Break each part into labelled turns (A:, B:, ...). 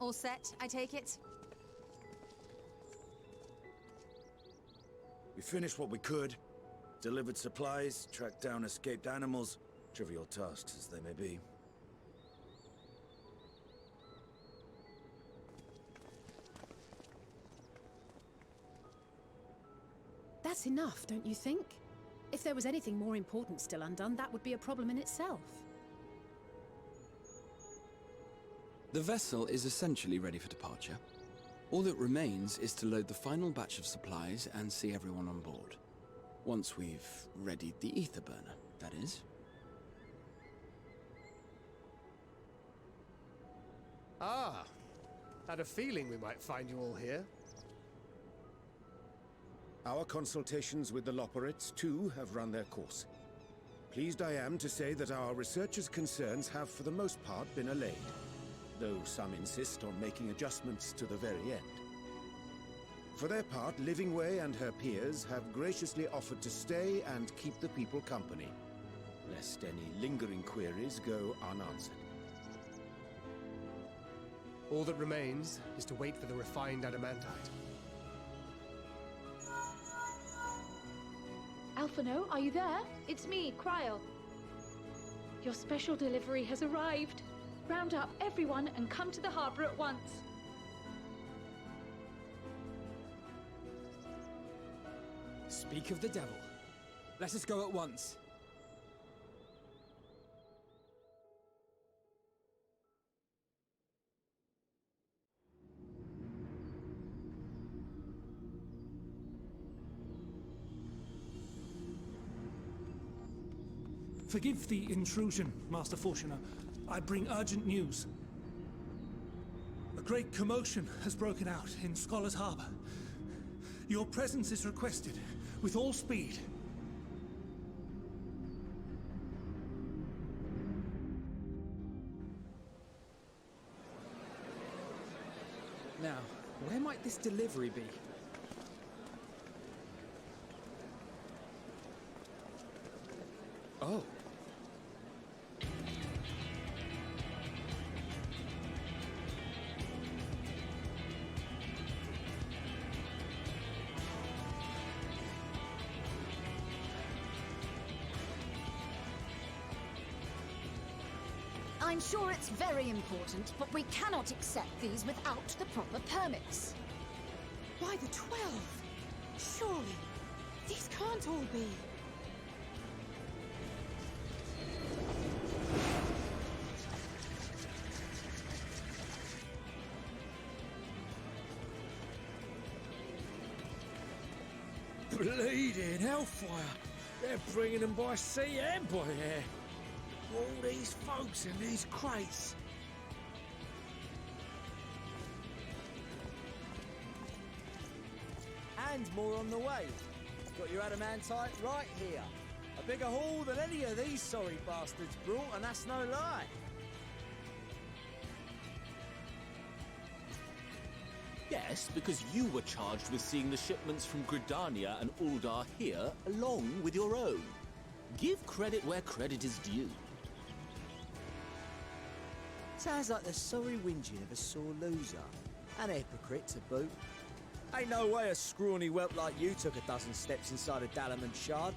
A: All set, I take it?
B: We finished what we could. Delivered supplies, tracked down escaped animals. Trivial tasks as they may be.
C: That's enough, don't you think? If there was anything more important still undone, that would be a problem in itself.
D: The vessel is essentially ready for departure. All that remains is to load the final batch of supplies and see everyone on board. Once we've readied the ether burner, that is.
E: Ah, had a feeling we might find you all here.
F: Our consultations with the Loperates, too, have run their course. Pleased I am to say that our researchers' concerns have for the most part been allayed, though some insist on making adjustments to the very end. For their part, Livingway and her peers have graciously offered to stay and keep the people company, lest any lingering queries go unanswered.
E: All that remains is to wait for the refined adamantite.
G: Alphino, are you there? It's me, Cryo. Your special delivery has arrived. Round up everyone and come to the harbor at once.
H: Speak of the devil. Let us go at once.
I: Forgive the intrusion, Master Fortuner. I bring urgent news. A great commotion has broken out in Scholar's Harbor. Your presence is requested, with all speed.
H: Now, where might this delivery be? Oh.
A: I'm sure it's very important, but we cannot accept these without the proper permits.
C: Why the 12? Surely, these can't all be.
J: Bleeding hellfire! They're bringing them by sea and by air. All these folks in these crates.
K: And more on the way. Got your adamantite right here. A bigger haul than any of these sorry bastards brought, and that's no lie.
L: Yes, because you were charged with seeing the shipments from Gridania and Uldar here, along with your own. Give credit where credit is due.
K: Sounds like the sorry whinging of a sore loser. And a hypocrite to boot. Ain't no way a scrawny whelp like you took a dozen steps inside a Dalamon shard.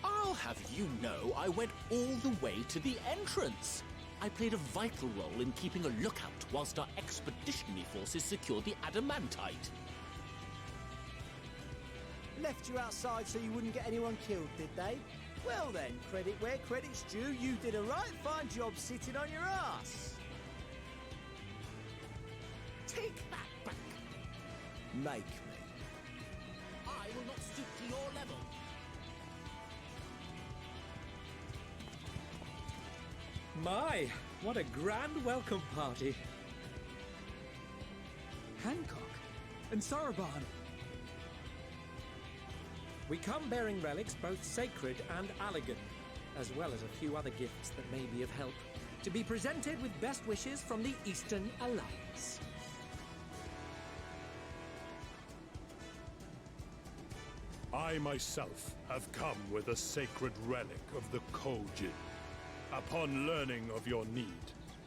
L: I'll have you know I went all the way to the entrance. I played a vital role in keeping a lookout whilst our expeditionary forces secured the adamantite.
K: Left you outside so you wouldn't get anyone killed, did they? Well then, credit where credit's due, you did a right fine job sitting on your ass.
L: Take that back.
K: Make me.
L: I will not stoop to your level.
J: My, what a grand welcome party.
H: Hancock and Saraban.
J: We come bearing relics both sacred and elegant, as well as a few other gifts that may be of help, to be presented with best wishes from the Eastern Alliance.
M: I myself have come with a sacred relic of the Kojin. Upon learning of your need,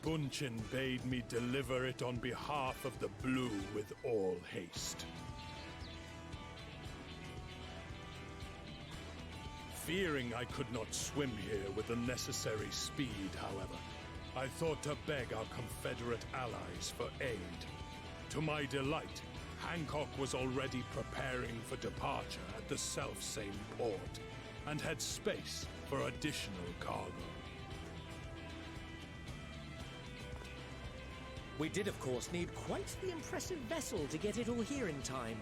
M: Bunchin bade me deliver it on behalf of the Blue with all haste. Fearing I could not swim here with the necessary speed, however, I thought to beg our Confederate allies for aid. To my delight, Hancock was already preparing for departure at the selfsame port, and had space for additional cargo.
J: We did, of course, need quite the impressive vessel to get it all here in time.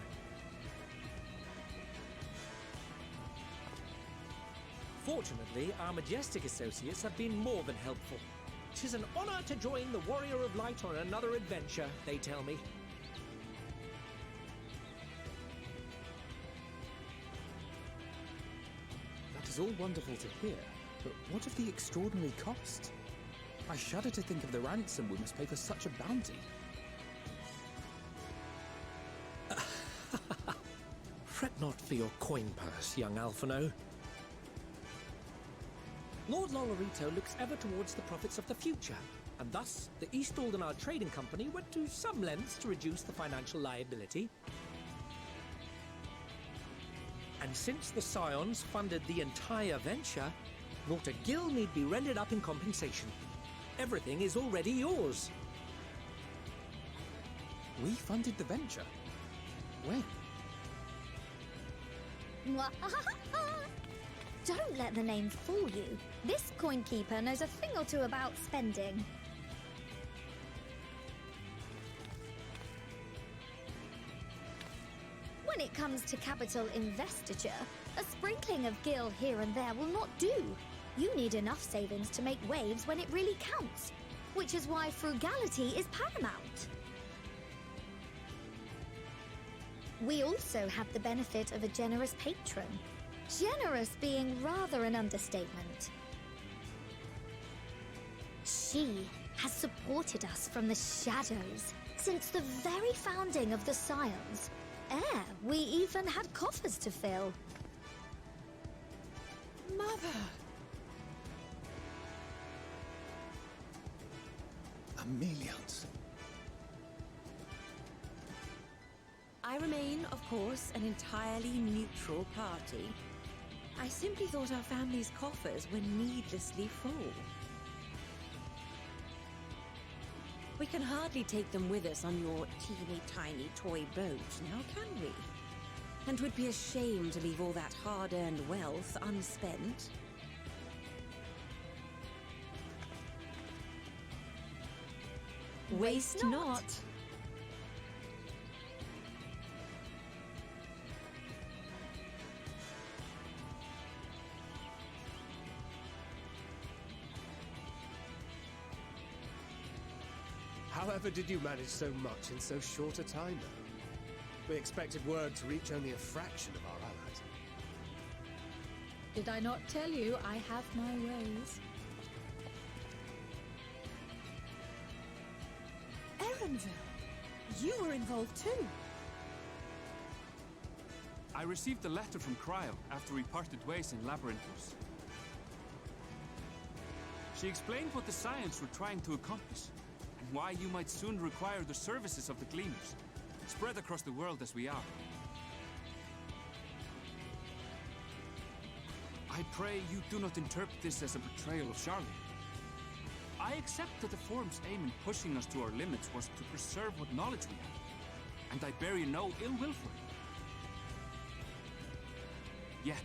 J: Fortunately, our majestic associates have been more than helpful. 'Tis an honor to join the Warrior of Light on another adventure, they tell me.
N: That is all wonderful to hear, but what of the extraordinary cost? I shudder to think of the ransom we must pay for such a bounty.
J: Fret not for your coin purse, young Alphino. Lord Lolorito looks ever towards the profits of the future, and thus the East Aldenar Trading Company went to some lengths to reduce the financial liability. And since the Scions funded the entire venture, not a gill need be rendered up in compensation. Everything is already yours.
N: We funded the venture? When?
O: Don't let the name fool you. This coin keeper knows a thing or two about spending. When it comes to capital investiture, a sprinkling of gil here and there will not do. You need enough savings to make waves when it really counts, which is why frugality is paramount. We also have the benefit of a generous patron. Generous being rather an understatement. She has supported us from the shadows since the very founding of the Scions. We even had coffers to fill.
C: Mother!
D: Amelians.
P: I remain, of course, an entirely neutral party. I simply thought our family's coffers were needlessly full. We can hardly take them with us on your teeny-tiny toy boat, now can we? And 'twould be a shame to leave all that hard-earned wealth unspent. Waste not.
E: However did you manage so much in so short a time, though? We expected word to reach only a fraction of our allies.
C: Did I not tell you I have my ways? Erenville, you were involved too.
Q: I received a letter from Cryo after we parted ways in Labyrinthos. She explained what the Scions were trying to accomplish, and why you might soon require the services of the Gleaners, spread across the world as we are. I pray you do not interpret this as a betrayal of Charlie. I accept that the Forum's aim in pushing us to our limits was to preserve what knowledge we have, and I bear you no ill will for it. Yet,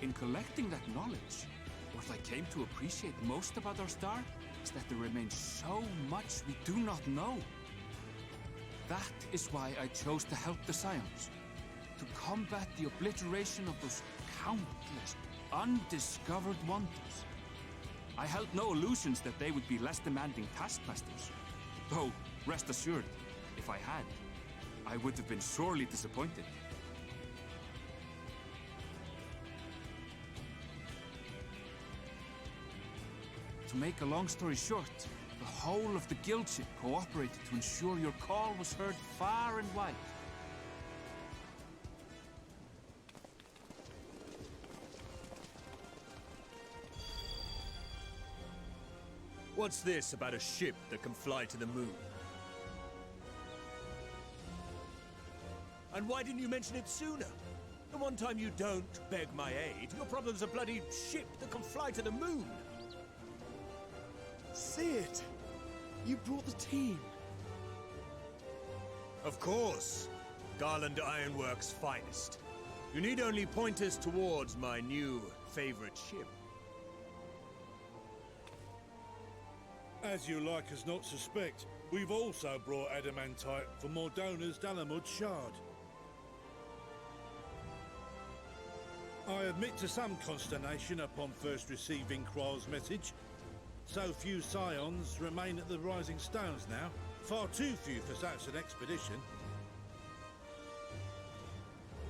Q: in collecting that knowledge, what I came to appreciate most about our star is that there remains so much we do not know. That is why I chose to help the Scions, to combat the obliteration of those countless, undiscovered wonders. I held no illusions that they would be less demanding taskmasters. Though, rest assured, if I had, I would have been sorely disappointed. To make a long story short, the whole of the guild ship cooperated to ensure your call was heard far and wide.
E: What's this about a ship that can fly to the moon? And why didn't you mention it sooner? The one time you don't beg my aid, your problem's a bloody ship that can fly to the moon.
K: See it! You brought the team.
E: Of course. Garland Ironworks' finest. You need only point us towards my new favorite ship.
M: As you like us not suspect, we've also brought adamantite for Mordona's Dalamud Shard. I admit to some consternation upon first receiving Kryl's message. So few scions remain at the Rising Stones now. Far too few for such an expedition.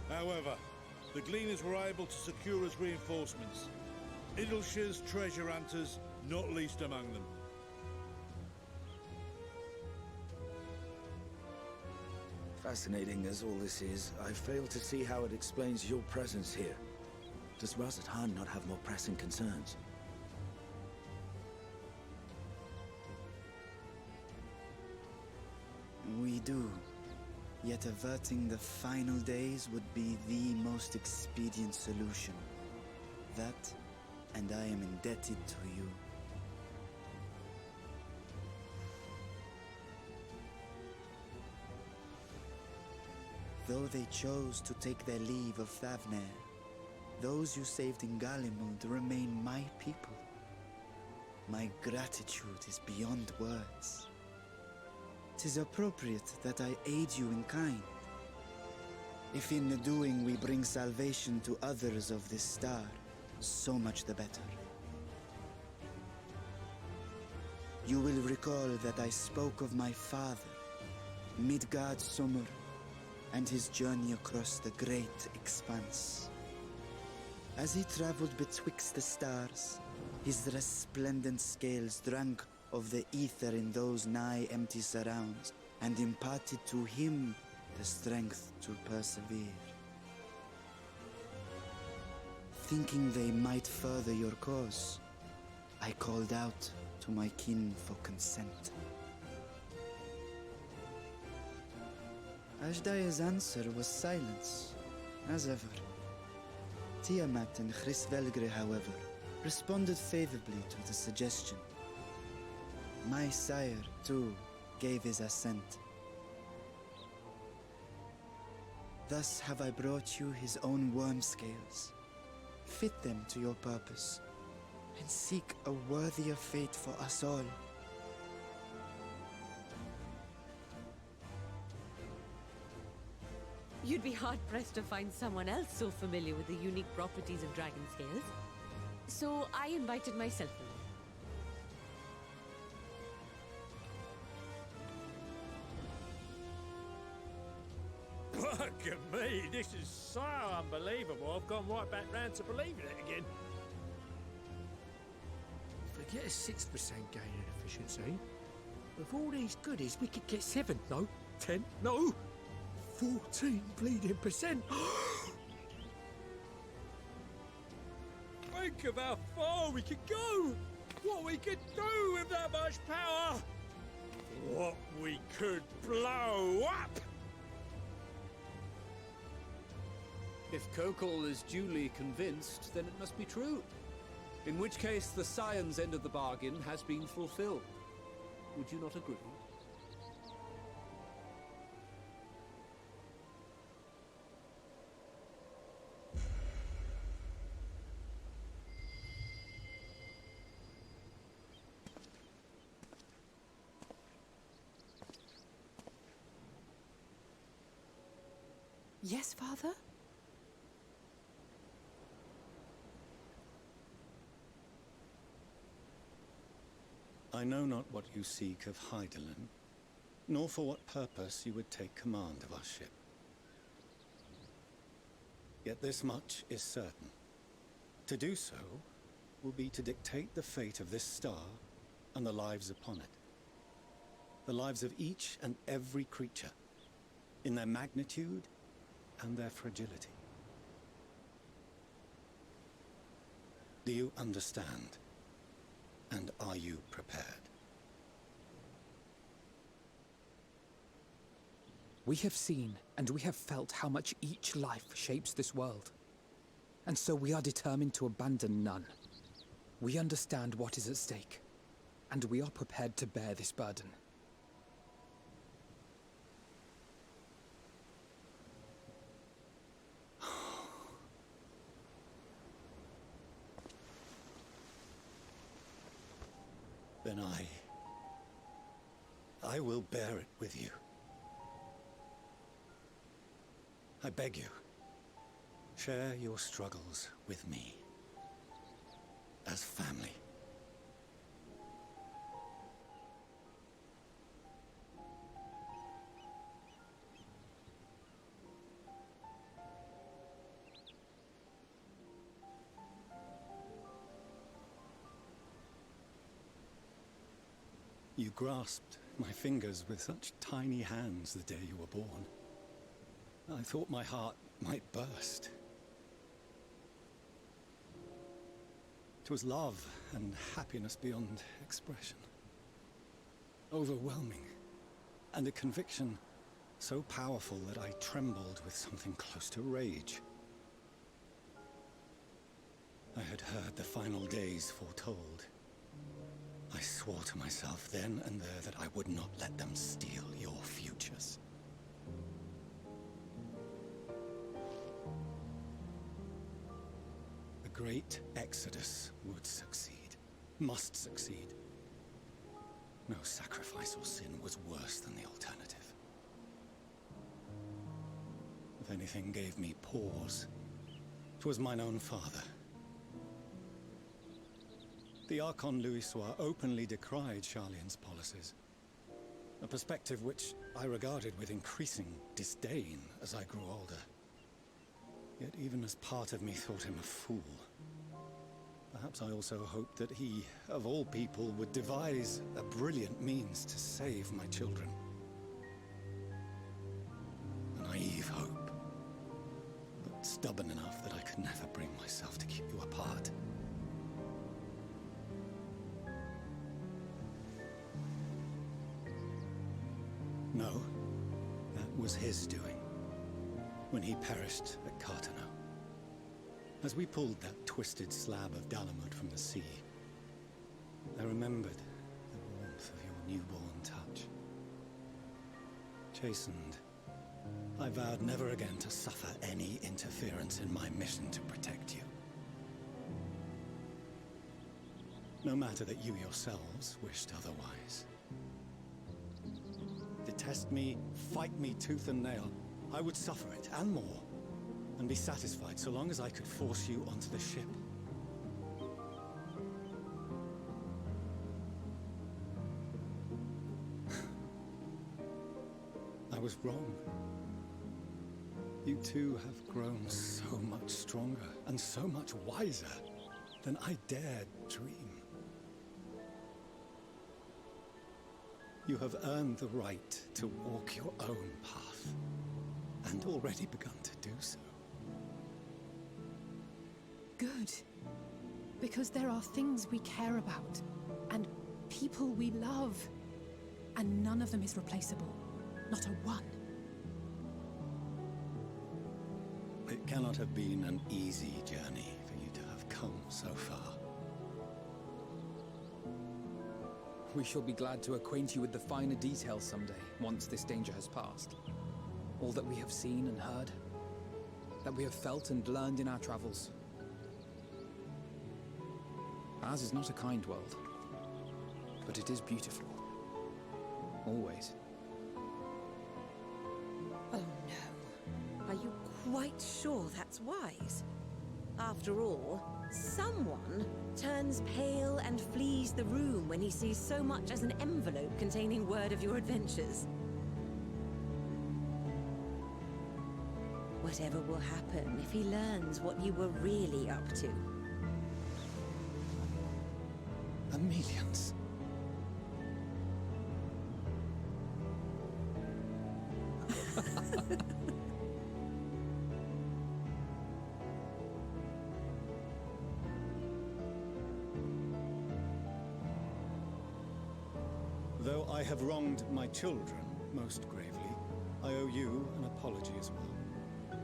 M: However, the Gleaners were able to secure us reinforcements. Idleshire's treasure hunters, not least among them.
B: Fascinating as all this is, I fail to see how it explains your presence here. Does Razat Khan not have more pressing concerns?
R: We do. Yet averting the final days would be the most expedient solution. That, and I am indebted to you. Though they chose to take their leave of Thavnair, those you saved in Galimund remain my people. My gratitude is beyond words. 'Tis appropriate that I aid you in kind. If in the doing we bring salvation to others of this star, so much the better. You will recall that I spoke of my father, Midgard Summer, and his journey across the great expanse. As he traveled betwixt the stars, his resplendent scales drank of the ether in those nigh empty surrounds, and imparted to him the strength to persevere. Thinking they might further your cause, I called out to my kin for consent. Ajdaya's answer was silence, as ever. Tiamat and Chris-Velgre, however, responded favorably to the suggestion. My sire, too, gave his assent. Thus have I brought you his own worm scales. Fit them to your purpose, and seek a worthier fate for us all.
P: You'd be hard-pressed to find someone else so familiar with the unique properties of dragon scales. So I invited myself along.
J: Bugger me, this is so unbelievable. I've gone right back round to believing it again. If we get a 6% gain in efficiency, with all these goodies, we could get 7, no, 10, no, 14 bleeding percent. Think of how far we could go! What we could do with that much power! What we could blow up!
S: If Kokol is duly convinced, then it must be true. In which case, the Scion's end of the bargain has been fulfilled. Would you not agree?
C: Yes, Father?
T: I know not what you seek of Hydaelyn, nor for what purpose you would take command of our ship. Yet this much is certain. To do so will be to dictate the fate of this star and the lives upon it. The lives of each and every creature, in their magnitude and their fragility. Do you understand? And are you prepared?
N: We have seen and we have felt how much each life shapes this world. And so we are determined to abandon none. We understand what is at stake, and we are prepared to bear this burden.
T: Then I will bear it with you. I beg you, share your struggles with me. As family. You grasped my fingers with such tiny hands the day you were born. I thought my heart might burst. It was love and happiness beyond expression. Overwhelming. And a conviction so powerful that I trembled with something close to rage. I had heard the final days foretold. I swore to myself then and there that I would not let them steal your futures. The great exodus would succeed, must succeed. No sacrifice or sin was worse than the alternative. If anything gave me pause, it was mine own father. The Archon Louisoix openly decried Charlian's policies, a perspective which I regarded with increasing disdain as I grew older. Yet even as part of me thought him a fool, perhaps I also hoped that he, of all people, would devise a brilliant means to save my children. A naive hope, but stubborn enough that I could never bring myself to keep you apart. No, that was his doing, when he perished at Cartano. As we pulled that twisted slab of Dalamud from the sea, I remembered the warmth of your newborn touch. Chastened, I vowed never again to suffer any interference in my mission to protect you. No matter that you yourselves wished otherwise. Detest me, fight me tooth and nail, I would suffer it, and more, and be satisfied so long as I could force you onto the ship. I was wrong. You two have grown so much stronger and so much wiser than I dared dream. You have earned the right to walk your own path, and already begun to do so.
C: Good. Because there are things we care about, and people we love, and none of them is replaceable. Not a one.
T: It cannot have been an easy journey for you to have come so far.
N: We shall be glad to acquaint you with the finer details someday, once this danger has passed. All that we have seen and heard, that we have felt and learned in our travels. Ours is not a kind world, but it is beautiful. Always.
P: Oh no. Are you quite sure that's wise? After all, someone turns pale and flees the room when he sees so much as an envelope containing word of your adventures. Whatever will happen if he learns what you were really up to?
T: Millions. I have wronged my children most gravely, I owe you an apology as well.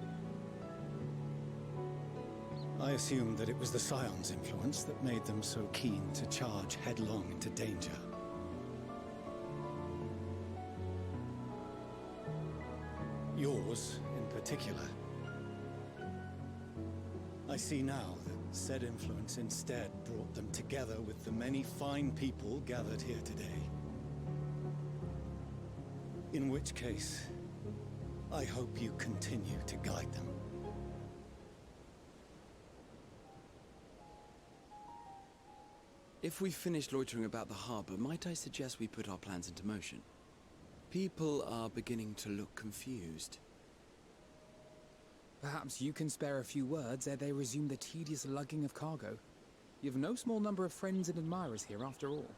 T: I assumed that it was the Scion's influence that made them so keen to charge headlong into danger. Yours, in particular. I see now that said influence instead brought them together with the many fine people gathered here today. In which case, I hope you continue to guide them.
D: If we've finished loitering about the harbor, might I suggest we put our plans into motion? People are beginning to look confused.
N: Perhaps you can spare a few words ere they resume the tedious lugging of cargo. You've no small number of friends and admirers here, after all.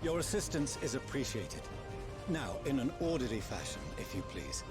T: Your assistance is appreciated. Now, in an orderly fashion, if you please.